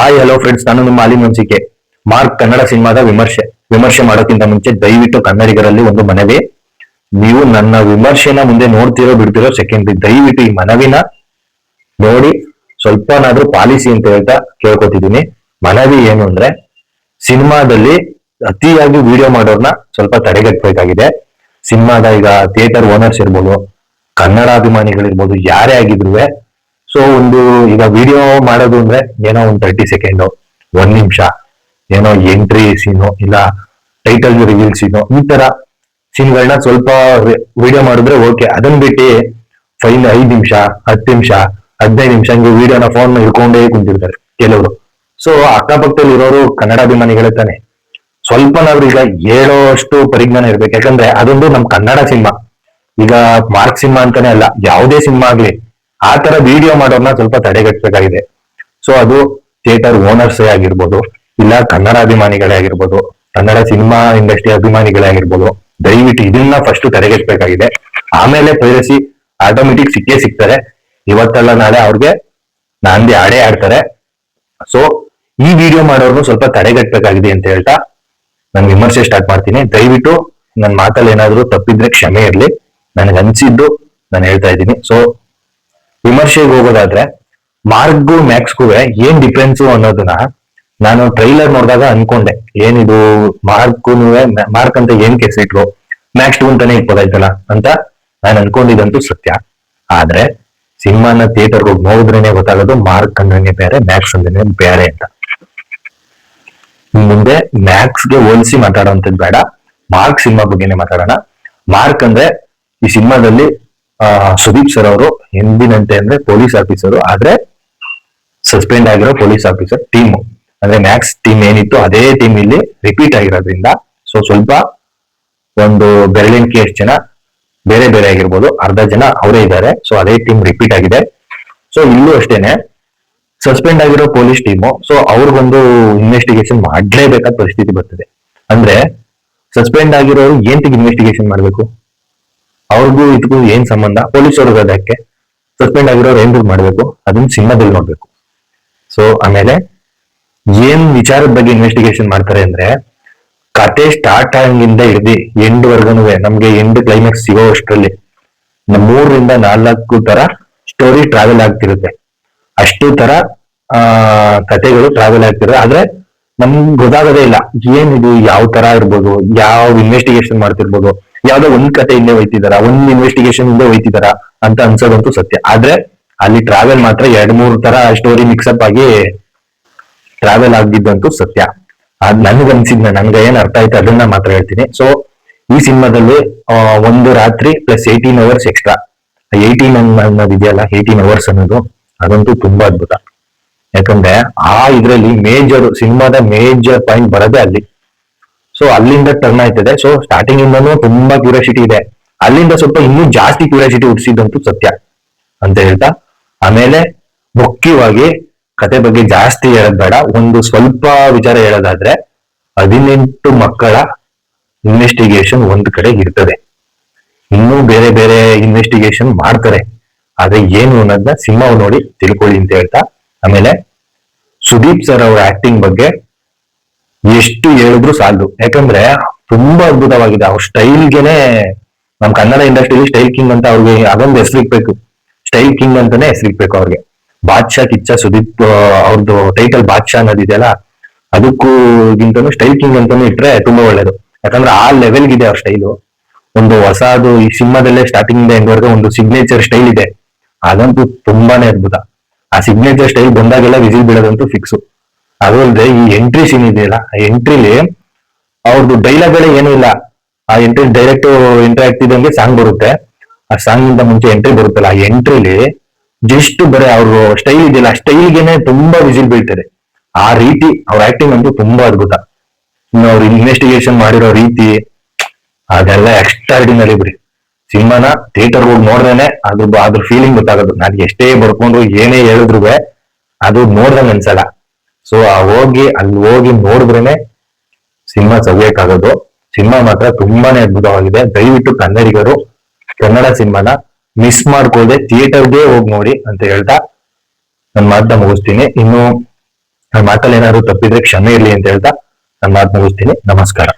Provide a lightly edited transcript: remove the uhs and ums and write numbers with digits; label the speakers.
Speaker 1: Hi hello friends, ನಾನು ನಿಮ್ಮ Ali ಮುನ್ಸಿಕೆ. Mark Kannada ಸಿನಿಮಾದ ವಿಮರ್ಶೆ ಮಾಡೋಕ್ಕಿಂತ ಮುಂಚೆ ದಯವಿಟ್ಟು ಕನ್ನಡಿಗರಲ್ಲಿ ಒಂದು ಮನವಿ. ನೀವು ನನ್ನ ವಿಮರ್ಶೆನ ಮುಂದೆ ನೋಡ್ತಿರೋ ಬಿಡ್ತಿರೋ ಸೆಕೆಂಡ್ರಿ, ದಯವಿಟ್ಟು ಈ ಮನವಿನ ನೋಡಿ ಸ್ವಲ್ಪನಾದ್ರೂ ಪಾಲಿಸಿ ಅಂತ ಹೇಳ್ತಾ ಕೇಳ್ಕೊತಿದ್ದೀನಿ. ಮನವಿ ಏನು ಅಂದ್ರೆ, ಸಿನಿಮಾದಲ್ಲಿ ಅತಿಯಾಗಿ ವಿಡಿಯೋ ಮಾಡೋರ್ನ ಸ್ವಲ್ಪ ತಡೆಗಟ್ಟಬೇಕಾಗಿದೆ. ಸಿನಿಮಾದ ಈಗ ಥಿಯೇಟರ್ ಓನರ್ಸ್ ಇರ್ಬೋದು, ಕನ್ನಡ ಅಭಿಮಾನಿಗಳಿರ್ಬೋದು, ಯಾರೇ ಆಗಿದ್ರು ಸೊ ಒಂದು ಈಗ ವಿಡಿಯೋ ಮಾಡೋದು ಅಂದ್ರೆ ಏನೋ ಒಂದು 30 ಸೆಕೆಂಡ್, 1 ನಿಮಿಷ, ಏನೋ ಎಂಟ್ರಿ ಸೀನು ಇಲ್ಲ ಟೈಟಲ್ ರಿವೀಲ್ ಸೀನು, ಈ ತರ ಸೀನ್ಗಳನ್ನ ಸ್ವಲ್ಪ ವಿಡಿಯೋ ಮಾಡಿದ್ರೆ ಓಕೆ. ಅದನ್ನ ಬಿಟ್ಟು 5 ನಿಮಿಷ, 10 ನಿಮಿಷ, 15 ನಿಮಿಷ ಹಂಗೆ ವಿಡಿಯೋನ ಫೋನ್ ಹಿಡ್ಕೊಂಡೇ ಕುಂತಿರ್ತಾರೆ ಕೆಲವರು. ಸೊ ಅಕ್ಕಪಕ್ಕದಲ್ಲಿ ಇರೋರು ಕನ್ನಡ ಅಭಿಮಾನಿಗಳೇ ತಾನೆ, ಸ್ವಲ್ಪನಾದ್ರೂ ಈಗ ಹೇಳೋಷ್ಟು ಪರಿಜ್ಞಾನ ಇರ್ಬೇಕು. ಯಾಕಂದ್ರೆ ಅದೊಂದು ನಮ್ ಕನ್ನಡ ಸಿನಿಮಾ. ಈಗ ಮಾರ್ಕ್ ಸಿನಿಮಾ ಅಂತಾನೆ ಅಲ್ಲ, ಯಾವುದೇ ಸಿನಿಮಾ ಆಗ್ಲಿ ಆ ತರ ವಿಡಿಯೋ ಮಾಡೋರ್ನ ಸ್ವಲ್ಪ ತಡೆಗಟ್ಟಬೇಕಾಗಿದೆ. ಸೊ ಅದು ಥಿಯೇಟರ್ ಓನರ್ಸೇ ಆಗಿರ್ಬೋದು, ಇಲ್ಲ ಕನ್ನಡ ಅಭಿಮಾನಿಗಳೇ ಆಗಿರ್ಬೋದು, ಕನ್ನಡ ಸಿನಿಮಾ ಇಂಡಸ್ಟ್ರಿ ಅಭಿಮಾನಿಗಳೇ ಆಗಿರ್ಬೋದು, ದಯವಿಟ್ಟು ಇದನ್ನ ಫಸ್ಟ್ ತಡೆಗಟ್ಟಬೇಕಾಗಿದೆ. ಆಮೇಲೆ ಪೈರಸಿ ಆಟೋಮೆಟಿಕ್ ಸಿಕ್ಕೇ ಸಿಗ್ತಾರೆ. ಇವತ್ತಲ್ಲ ನಾಳೆ ಅವ್ರಿಗೆ ನಾಂದಿ ಆಡೇ ಆಡ್ತಾರೆ. ಸೊ ಈ ವಿಡಿಯೋ ಮಾಡೋರ್ನು ಸ್ವಲ್ಪ ತಡೆಗಟ್ಟಬೇಕಾಗಿದೆ ಅಂತ ಹೇಳ್ತಾ ನಾನು ವಿಮರ್ಶೆ ಸ್ಟಾರ್ಟ್ ಮಾಡ್ತೀನಿ. ದಯವಿಟ್ಟು ನನ್ನ ಮಾತಲ್ಲಿ ಏನಾದ್ರು ತಪ್ಪಿದ್ರೆ ಕ್ಷಮೆ ಇರ್ಲಿ. ನನಗೆ ಅನ್ಸಿದ್ದು ನಾನು ಹೇಳ್ತಾ ಇದ್ದೀನಿ. ಸೊ ವಿಮರ್ಶೆಗೆ ಹೋಗೋದಾದ್ರೆ, ಮಾರ್ಕ್ಗೂ ಮ್ಯಾಕ್ಸ್ಗೂ ಏನ್ ಡಿಫ್ರೆನ್ಸ್ ಅನ್ನೋದನ್ನ ನಾನು ಟ್ರೈಲರ್ ನೋಡಿದಾಗ ಅನ್ಕೊಂಡೆ. ಏನಿದು ಮಾರ್ಕ್ ಅಂತ ಏನ್ ಕೆಸಿಟ್ರು, ಮ್ಯಾಕ್ಸ್ 2 ಅಂತಾನೆ ಇಟ್ಬೋದಾಯ್ತಲ್ಲ ಅಂತ ನಾನು ಅನ್ಕೊಂಡಿದ್ದಂತೂ ಸತ್ಯ. ಆದ್ರೆ ಸಿನಿಮಾನ ಥಿಯೇಟರ್ ಹೋಗಿ ನೋಡಿದ್ರೇನೆ ಗೊತ್ತಾಗೋದು ಮಾರ್ಕ್ ಅಂದ್ರೆ ಬೇರೆ, ಮ್ಯಾಕ್ಸ್ ಅಂದ್ರೆ ಬೇರೆ ಅಂತ. ಮುಂದೆ ಮ್ಯಾಕ್ಸ್ಗೆ ಹೋಲಿಸಿ ಮಾತಾಡೋಂಥದ್ದು ಬೇಡ, ಮಾರ್ಕ್ ಸಿನಿಮಾ ಬಗ್ಗೆನೆ ಮಾತಾಡೋಣ. ಮಾರ್ಕ್ ಅಂದ್ರೆ ಈ ಸಿನಿಮಾದಲ್ಲಿ ಸುದೀಪ್ ಸರ್ ಅವರು ಎಂದಿನಂತೆ ಅಂದ್ರೆ ಪೊಲೀಸ್ ಆಫೀಸರು, ಆದ್ರೆ ಸಸ್ಪೆಂಡ್ ಆಗಿರೋ ಪೊಲೀಸ್ ಆಫೀಸರ್ ಟೀಮ್ ಅಂದ್ರೆ ಮ್ಯಾಕ್ಸ್ ಟೀಮ್ ಏನಿತ್ತು ಅದೇ ಟೀಮ್ ಇಲ್ಲಿ ರಿಪೀಟ್ ಆಗಿರೋದ್ರಿಂದ ಸೊ ಸ್ವಲ್ಪ ಒಂದು ಬೆರಳಿನ ಎಷ್ಟು ಜನ ಬೇರೆ ಬೇರೆ ಆಗಿರ್ಬೋದು, ಅರ್ಧ ಜನ ಅವರೇ ಇದ್ದಾರೆ. ಸೊ ಅದೇ ಟೀಮ್ ರಿಪೀಟ್ ಆಗಿದೆ. ಸೊ ಇಲ್ಲೂ ಅಷ್ಟೇನೆ ಸಸ್ಪೆಂಡ್ ಆಗಿರೋ ಪೊಲೀಸ್ ಟೀಮು, ಸೊ ಅವ್ರಿಗೊಂದು ಇನ್ವೆಸ್ಟಿಗೇಷನ್ ಮಾಡ್ಲೇಬೇಕಾದ ಪರಿಸ್ಥಿತಿ ಬರ್ತದೆ. ಅಂದ್ರೆ ಸಸ್ಪೆಂಡ್ ಆಗಿರೋರು ಏಂತಿಗೆ ಇನ್ವೆಸ್ಟಿಗೇಷನ್ ಮಾಡ್ಬೇಕು, ಅವ್ರಿಗೂ ಇದಕ್ಕೂ ಏನ್ ಸಂಬಂಧ, ಪೊಲೀಸವ್ರಿಗೆ ಅದಕ್ಕೆ ಸಸ್ಪೆಂಡ್ ಆಗಿರೋರು ಏನ್ ಮಾಡ್ಬೇಕು, ಅದನ್ನ ಸಿನಿಮಾದಲ್ಲಿ ನೋಡ್ಬೇಕು. ಸೊ ಆಮೇಲೆ ಏನ್ ವಿಚಾರದ ಬಗ್ಗೆ ಇನ್ವೆಸ್ಟಿಗೇಷನ್ ಮಾಡ್ತಾರೆ ಅಂದ್ರೆ, ಕತೆ ಸ್ಟಾರ್ಟ್ ಆಗಿಂದ ಹಿಡ್ದು ಎಂಡ್ ವರ್ಗನು ನಮ್ಗೆ ಎಂಡ್ ಕ್ಲೈಮ್ಯಾಕ್ಸ್ ಸಿಗೋ ಅಷ್ಟರಲ್ಲಿ 3 ರಿಂದ 4 ತರ ಸ್ಟೋರಿ ಟ್ರಾವೆಲ್ ಆಗ್ತಿರುತ್ತೆ. ಅಷ್ಟು ತರ ಕತೆಗಳು ಟ್ರಾವೆಲ್ ಆಗ್ತಿರುತ್ತೆ. ಆದ್ರೆ ನಮ್ಗೆ ಗೊತ್ತಾಗೋದೇ ಇಲ್ಲ ಏನಿದು, ಯಾವ ತರ ಇರ್ಬೋದು, ಯಾವ ಇನ್ವೆಸ್ಟಿಗೇಷನ್ ಮಾಡ್ತಿರ್ಬೋದು, ಯಾವ್ದೋ ಒಂದ್ ಕತೆ ಹಿಂದೆ ಹೋಯ್ತಿದಾರ, ಒಂದ್ ಇನ್ವೆಸ್ಟಿಗೇಷನ್ ಹಿಂದೆ ಹೋಯ್ತಿದಾರ ಅಂತ ಅನ್ಸೋದಂತೂ ಸತ್ಯ. ಆದ್ರೆ ಅಲ್ಲಿ ಟ್ರಾವೆಲ್ ಮಾತ್ರ 2-3 ತರ ಸ್ಟೋರಿ ಮಿಕ್ಸಪ್ ಆಗಿ ಟ್ರಾವೆಲ್ ಆಗಿದ್ದಂತೂ ಸತ್ಯ. ಅದ್ ನನ್ಗನ್ಸಿದ್ನ, ನನ್ಗೆ ಏನ್ ಅರ್ಥ ಆಯ್ತು ಅದನ್ನ ಮಾತ್ರ ಹೇಳ್ತೀನಿ. ಸೊ ಈ ಸಿನಿಮಾದಲ್ಲಿ ಒಂದು ರಾತ್ರಿ ಪ್ಲಸ್ 18 ಅವರ್ಸ್ ಎಕ್ಸ್ಟ್ರಾ, 18 ಅನ್ನೋದು ಇದೆಯಲ್ಲ, 18 ಅವರ್ಸ್ ಅನ್ನೋದು ಅದಂತೂ ತುಂಬಾ ಅದ್ಭುತ. ಯಾಕಂದ್ರೆ ಇದ್ರಲ್ಲಿ ಸಿನಿಮಾದ ಮೇಜರ್ ಪಾಯಿಂಟ್ ಬರೋದೇ ಅಲ್ಲಿ. ಸೊ ಅಲ್ಲಿಂದ ಟರ್ನ್ ಆಯ್ತದೆ. ಸೊ ಸ್ಟಾರ್ಟಿಂಗ್ ಇಂದನೂ ತುಂಬಾ ಕ್ಯೂರಿಯಾಸಿಟಿ ಇದೆ, ಅಲ್ಲಿಂದ ಸ್ವಲ್ಪ ಇನ್ನೂ ಜಾಸ್ತಿ ಕ್ಯೂರಿಯಾಸಿಟಿ ಹುಟ್ಟಿಸಿದಂತೂ ಸತ್ಯ ಅಂತ ಹೇಳ್ತಾ, ಆಮೇಲೆ ಮುಖ್ಯವಾಗಿ ಕತೆ ಬಗ್ಗೆ ಜಾಸ್ತಿ ಹೇಳೋದ್ ಬೇಡ, ಒಂದು ಸ್ವಲ್ಪ ವಿಚಾರ ಹೇಳೋದಾದ್ರೆ 18 ಮಕ್ಕಳ ಇನ್ವೆಸ್ಟಿಗೇಷನ್ ಒಂದ್ ಕಡೆ ಇರ್ತದೆ, ಇನ್ನೂ ಬೇರೆ ಬೇರೆ ಇನ್ವೆಸ್ಟಿಗೇಷನ್ ಮಾಡ್ತಾರೆ. ಆದ್ರೆ ಏನು ಅನ್ನೋದನ್ನ ಸಿನಿಮಾ ನೋಡಿ ತಿಳ್ಕೊಳ್ಳಿ ಅಂತ ಹೇಳ್ತಾ, ಆಮೇಲೆ ಸುದೀಪ್ ಸರ್ ಅವರ ಆಕ್ಟಿಂಗ್ ಬಗ್ಗೆ ಎಷ್ಟು ಹೇಳಿದ್ರು ಸಾಲದು. ಯಾಕಂದ್ರೆ ತುಂಬಾ ಅದ್ಭುತವಾಗಿದೆ. ಅವ್ರ ಸ್ಟೈಲ್ಗೆನೆ ನಮ್ ಕನ್ನಡ ಇಂಡಸ್ಟ್ರಿಯಲ್ಲಿ ಸ್ಟೈಲ್ ಕಿಂಗ್ ಅಂತ ಅವ್ರಿಗೆ ಅದೊಂದು ಹೆಸರಿಗ್ಬೇಕು, ಸ್ಟೈಲ್ ಕಿಂಗ್ ಅಂತಾನೆ ಹೆಸರಿಗ್ಬೇಕು ಅವ್ರಿಗೆ. ಬಾದ್ಶಾ ಕಿಚ್ಚ ಸುದೀಪ್ ಅವ್ರದ್ದು ಟೈಟಲ್ ಬಾದ್ಶಾ ಅನ್ನೋದಿದೆಯಲ್ಲ, ಅದಕ್ಕೂ ಗಿಂತನೂ ಸ್ಟೈಲ್ ಕಿಂಗ್ ಅಂತಾನು ಇಟ್ರೆ ತುಂಬಾ ಒಳ್ಳೇದು. ಯಾಕಂದ್ರೆ ಆ ಲೆವೆಲ್ಗಿದೆ ಅವ್ರ ಸ್ಟೈಲು. ಒಂದು ಹೊಸದು ಈ ಸಿನಿಮಾದಲ್ಲೇ ಸ್ಟಾರ್ಟಿಂಗ್ ಇಂದ ಎಂಡ್ವರೆಗೂ ಒಂದು ಸಿಗ್ನೇಚರ್ ಸ್ಟೈಲ್ ಇದೆ, ಅದಂತೂ ತುಂಬಾನೇ ಅದ್ಭುತ. ಆ ಸಿಗ್ನೇಚರ್ ಸ್ಟೈಲ್ ಬಂದಾಗೆಲ್ಲ ವಿಸಿಲ್ ಬೀಳೋದಂತೂ ಫಿಕ್ಸು. ಅದಲ್ಲದೆ ಈ ಎಂಟ್ರಿ ಸೀನ್ ಇದೆಯಲ್ಲ, ಆ ಎಂಟ್ರಿಲಿ ಅವ್ರದ್ದು ಡೈಲಾಗ್ಗಳೇ ಏನೂ ಇಲ್ಲ. ಆ ಎಂಟ್ರಿ ಡೈರೆಕ್ಟ್ ಎಂಟ್ರಿ ಆಗ್ತಿದ್ದಂಗೆ ಸಾಂಗ್ ಬರುತ್ತೆ, ಆ ಸಾಂಗ್ ಇಂದ ಮುಂಚೆ ಎಂಟ್ರಿ ಬರುತ್ತಲ್ಲ, ಆ ಎಂಟ್ರಿಲಿ ಜಸ್ಟ್ ಬರೀ ಅವ್ರ ಸ್ಟೈಲ್ ಇದೆಯಲ್ಲ, ಸ್ಟೈಲ್ಗೆನೆ ತುಂಬಾ ವಿಸಿಲ್ ಬೀಳ್ತದೆ. ಆ ರೀತಿ ಅವ್ರ ಆಕ್ಟಿಂಗ್ ಅಂತೂ ತುಂಬಾ ಅದ್ಭುತ. ಇನ್ನು ಅವ್ರು ಇನ್ವೆಸ್ಟಿಗೇಷನ್ ಮಾಡಿರೋ ರೀತಿ ಅದೆಲ್ಲ ಎಕ್ಸ್ಟ್ರಾರ್ಡಿನರಿ ಬಿಡಿ. ಸಿನಿಮಾನ ಥಿಯೇಟರ್ ಹೋಗಿ ನೋಡ್ದೇನೆ ಅದ್ರ ಫೀಲಿಂಗ್ ಗೊತ್ತಾಗೋದು. ನಾನು ಎಷ್ಟೇ ಬರ್ಕೊಂಡ್ರು ಏನೇ ಹೇಳಿದ್ರು ಅದು ನೋಡ್ದಂಗೆ ಅನ್ಸಲ್ಲ. ಸೊ ಅಲ್ಲಿ ಹೋಗಿ ನೋಡಿದ್ರೇನೆ ಸಿನಿಮಾ ಸವಿಯಕ್ಕಾಗೋದು. ಸಿನಿಮಾ ಮಾತ್ರ ತುಂಬಾನೇ ಅದ್ಭುತವಾಗಿದೆ. ದಯವಿಟ್ಟು ಕನ್ನಡಿಗರು ಕನ್ನಡ ಸಿನಿಮಾನ ಮಿಸ್ ಮಾಡ್ಕೊಳ್ಳದೆ ಥಿಯೇಟರ್ಗೆ ಹೋಗಿ ನೋಡಿ ಅಂತ ಹೇಳ್ತಾ ನನ್ನ ಮಾತನ್ನ ಮುಗಿಸ್ತೀನಿ. ಇನ್ನು ನನ್ನ ಮಾತಲ್ಲಿ ಏನಾದ್ರು ತಪ್ಪಿದ್ರೆ ಕ್ಷಮೆ ಇರ್ಲಿ ಅಂತ ಹೇಳ್ತಾ ನನ್ನ ಮಾತು ಮುಗಿಸ್ತೀನಿ. ನಮಸ್ಕಾರ.